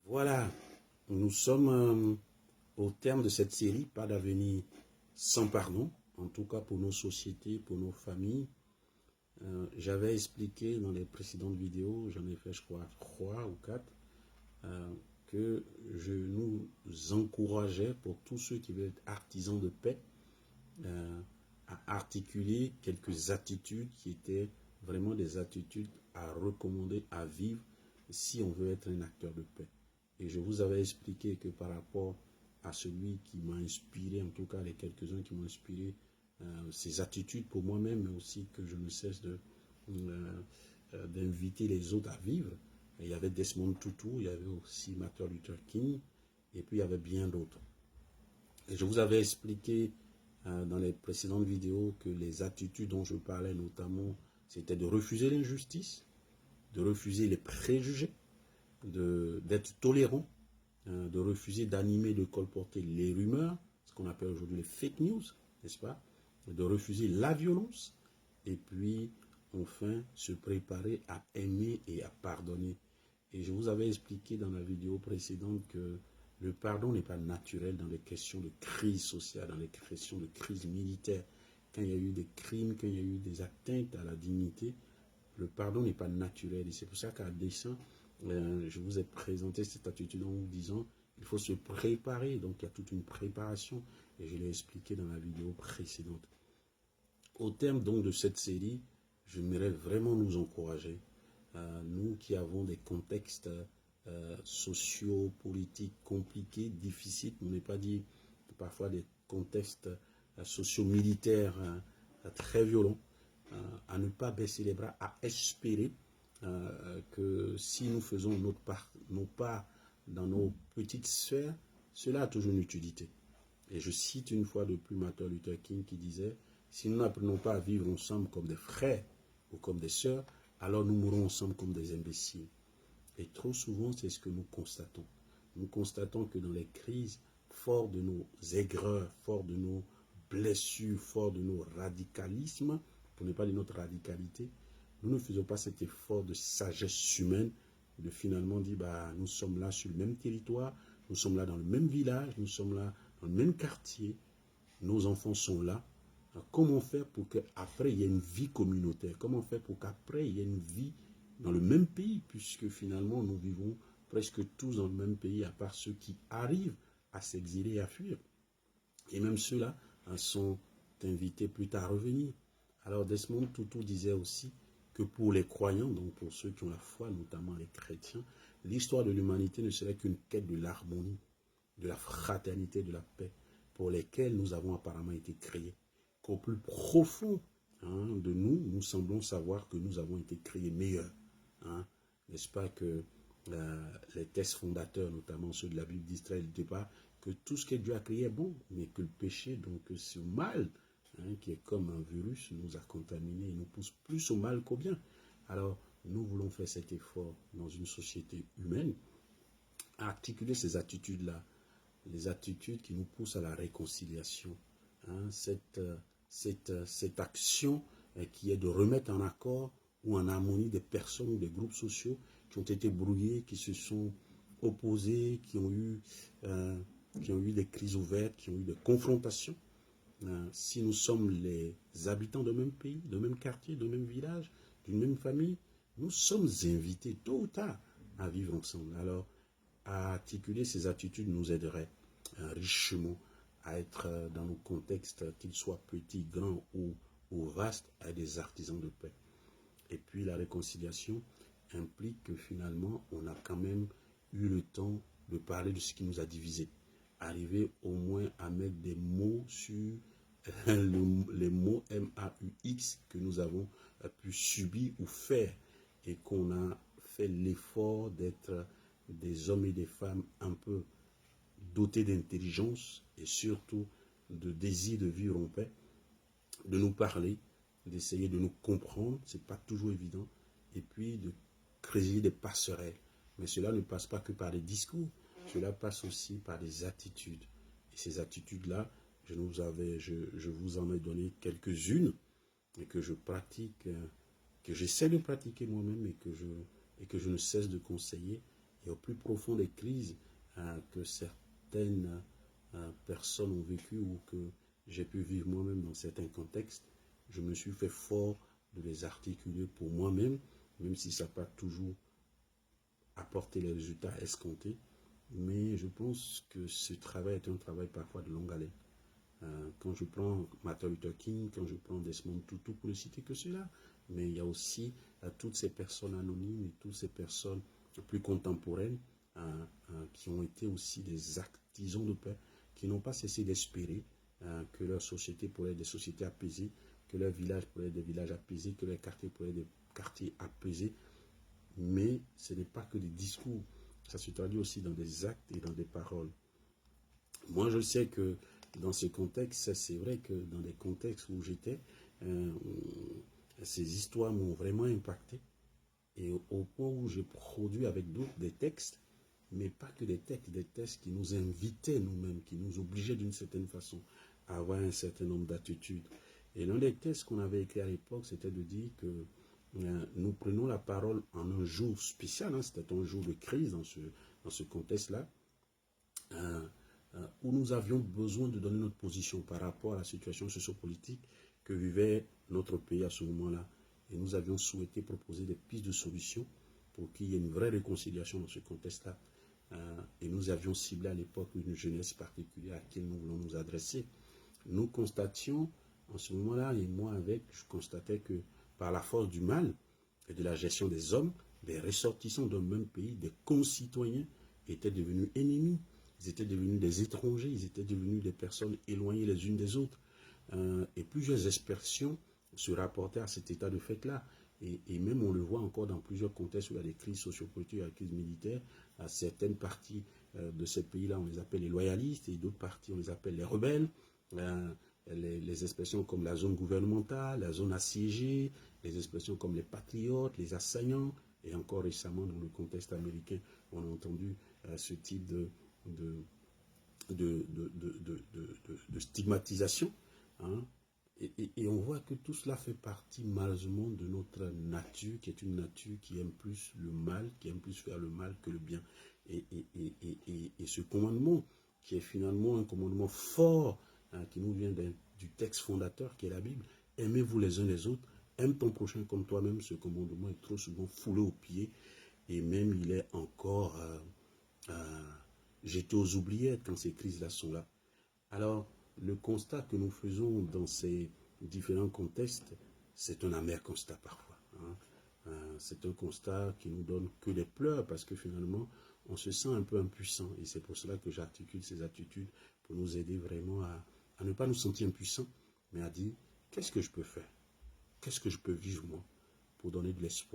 Voilà, nous sommes au terme de cette série, pas d'avenir sans pardon, en tout cas pour nos sociétés, pour nos familles. J'avais expliqué dans les précédentes vidéos, j'en ai fait je crois 3 ou 4, que je nous encourageais pour tous ceux qui veulent être artisans de paix à articuler quelques attitudes qui étaient vraiment des attitudes à recommander, à vivre si on veut être un acteur de paix. Et je vous avais expliqué que par rapport à celui qui m'a inspiré, en tout cas les quelques-uns qui m'ont inspiré, ces attitudes pour moi-même, mais aussi que je ne cesse d'inviter les autres à vivre. Et il y avait Desmond Tutu, il y avait aussi Martin Luther King, et puis il y avait bien d'autres. Et je vous avais expliqué dans les précédentes vidéos que les attitudes dont je parlais notamment, c'était de refuser l'injustice, de refuser les préjugés, d'être tolérant, de refuser d'animer, de colporter les rumeurs, ce qu'on appelle aujourd'hui les fake news, n'est-ce pas? De refuser la violence, et puis enfin se préparer à aimer et à pardonner. Et je vous avais expliqué dans la vidéo précédente que le pardon n'est pas naturel dans les questions de crise sociale, dans les questions de crise militaire. Quand il y a eu des crimes, quand il y a eu des atteintes à la dignité, le pardon n'est pas naturel. Et c'est pour ça qu'à dessein, je vous ai présenté cette attitude en vous disant il faut se préparer. Donc il y a toute une préparation. Et je l'ai expliqué dans la vidéo précédente. Au terme donc de cette série, j'aimerais vraiment nous encourager, nous qui avons des contextes sociaux, politiques compliqués, difficiles, on n'est pas dit parfois des contextes socio-militaires très violents, à ne pas baisser les bras, à espérer que si nous faisons notre part, nos pas dans nos petites sphères, cela a toujours une utilité. Et je cite une fois de plus Martin Luther King qui disait « Si nous n'apprenons pas à vivre ensemble comme des frères ou comme des sœurs, alors nous mourrons ensemble comme des imbéciles. » Et trop souvent, c'est ce que nous constatons. Nous constatons que dans les crises, fort de nos aigreurs, fort de nos blessures, fort de nos radicalismes, pour ne pas dire notre radicalité, nous ne faisons pas cet effort de sagesse humaine de finalement dire bah, nous sommes là sur le même territoire, nous sommes là dans le même village, nous sommes là dans le même quartier, nos enfants sont là. Alors, comment faire pour qu'après il y ait une vie communautaire? Comment faire pour qu'après il y ait une vie dans le même pays, puisque finalement nous vivons presque tous dans le même pays, à part ceux qui arrivent à s'exiler et à fuir. Et même ceux-là sont invités plus tard à revenir. Alors Desmond Tutu disait aussi que pour les croyants, donc pour ceux qui ont la foi, notamment les chrétiens, l'histoire de l'humanité ne serait qu'une quête de l'harmonie, de la fraternité, de la paix, pour lesquelles nous avons apparemment été créés. Qu'au plus profond de nous, nous semblons savoir que nous avons été créés meilleurs. N'est-ce pas que les textes fondateurs, notamment ceux de la Bible d'Israël, n'étaient pas que tout ce que Dieu a créé est bon, mais que le péché, donc ce mal, qui est comme un virus, nous a contaminés et nous pousse plus au mal qu'au bien. Alors, nous voulons faire cet effort dans une société humaine, à articuler ces attitudes-là, les attitudes qui nous poussent à la réconciliation, cette action qui est de remettre en accord ou en harmonie des personnes ou des groupes sociaux qui ont été brouillés, qui se sont opposés, qui ont eu des crises ouvertes, qui ont eu des confrontations. Si nous sommes les habitants d'un même pays, d'un même quartier, d'un même village, d'une même famille, nous sommes invités tôt ou tard à vivre ensemble. Alors, à articuler ces attitudes nous aiderait richement à être dans nos contextes, qu'ils soient petits, grands ou vastes, à des artisans de paix. Et puis la réconciliation implique que finalement, on a quand même eu le temps de parler de ce qui nous a divisés. Arriver au moins à mettre des mots sur les mots M-A-U-X que nous avons pu subir ou faire, et qu'on a fait l'effort d'être des hommes et des femmes un peu dotés d'intelligence et surtout de désir de vivre en paix, de nous parler, d'essayer de nous comprendre, ce n'est pas toujours évident, et puis de créer des passerelles. Mais cela ne passe pas que par des discours, cela passe aussi par des attitudes. Et ces attitudes-là, je vous en ai donné quelques-unes, et que je pratique, que j'essaie de pratiquer moi-même, et que je ne cesse de conseiller. et au plus profond des crises que certaines personnes ont vécues ou que j'ai pu vivre moi-même dans certains contextes, je me suis fait fort de les articuler pour moi-même, même si ça n'a pas toujours apporté les résultats escomptés. Mais je pense que ce travail est un travail parfois de longue haleine. Quand je prends Martin Luther King, quand je prends Desmond Tutu, pour ne citer que cela, mais il y a aussi toutes ces personnes anonymes et toutes ces personnes plus contemporaines qui ont été aussi des artisans de paix, qui n'ont pas cessé d'espérer que leur société pourrait être des sociétés apaisées, que leur village pourrait être des villages apaisés, que leur quartier pourrait être des quartiers apaisés. Mais ce n'est pas que des discours, ça se traduit aussi dans des actes et dans des paroles. Moi, je sais que dans ce contexte, c'est vrai que dans les contextes où j'étais, ces histoires m'ont vraiment impacté. Et au point où j'ai produit avec d'autres des textes, mais pas que des textes qui nous invitaient nous-mêmes, qui nous obligeaient d'une certaine façon à avoir un certain nombre d'attitudes. Et l'un des textes qu'on avait écrit à l'époque, c'était de dire que nous prenons la parole en un jour spécial, c'était un jour de crise dans ce contexte-là, où nous avions besoin de donner notre position par rapport à la situation sociopolitique que vivait notre pays à ce moment-là. Et nous avions souhaité proposer des pistes de solutions pour qu'il y ait une vraie réconciliation dans ce contexte-là. Et nous avions ciblé à l'époque une jeunesse particulière à laquelle nous voulons nous adresser. Nous constations, en ce moment-là, et moi avec, je constatais que par la force du mal et de la gestion des hommes, des ressortissants d'un même pays, des concitoyens, étaient devenus ennemis. Ils étaient devenus des étrangers, ils étaient devenus des personnes éloignées les unes des autres. Et plusieurs expressions se rapportaient à cet état de fait-là. Et même on le voit encore dans plusieurs contextes où il y a des crises sociopolitiques, des crises militaires. À certaines parties de ces pays-là, on les appelle les loyalistes, et d'autres parties, on les appelle les rebelles. Les expressions comme la zone gouvernementale, la zone assiégée, les expressions comme les patriotes, les assaillants, et encore récemment dans le contexte américain, on a entendu ce type de stigmatisation. Hein. Et on voit que tout cela fait partie malheureusement de notre nature, qui est une nature qui aime plus le mal, qui aime plus faire le mal que le bien. Et ce commandement, qui est finalement un commandement fort, qui nous vient du texte fondateur, qui est la Bible, aimez-vous les uns les autres, aime ton prochain comme toi-même, ce commandement est trop souvent foulé aux pieds, et même il est encore jeté aux oubliettes quand ces crises-là sont là. Alors, le constat que nous faisons dans ces différents contextes, c'est un amer constat parfois. C'est un constat qui nous donne que des pleurs parce que finalement, on se sent un peu impuissant. Et c'est pour cela que j'articule ces attitudes pour nous aider vraiment à ne pas nous sentir impuissants, mais à dire, qu'est-ce que je peux faire? Qu'est-ce que je peux vivre moi pour donner de l'espoir?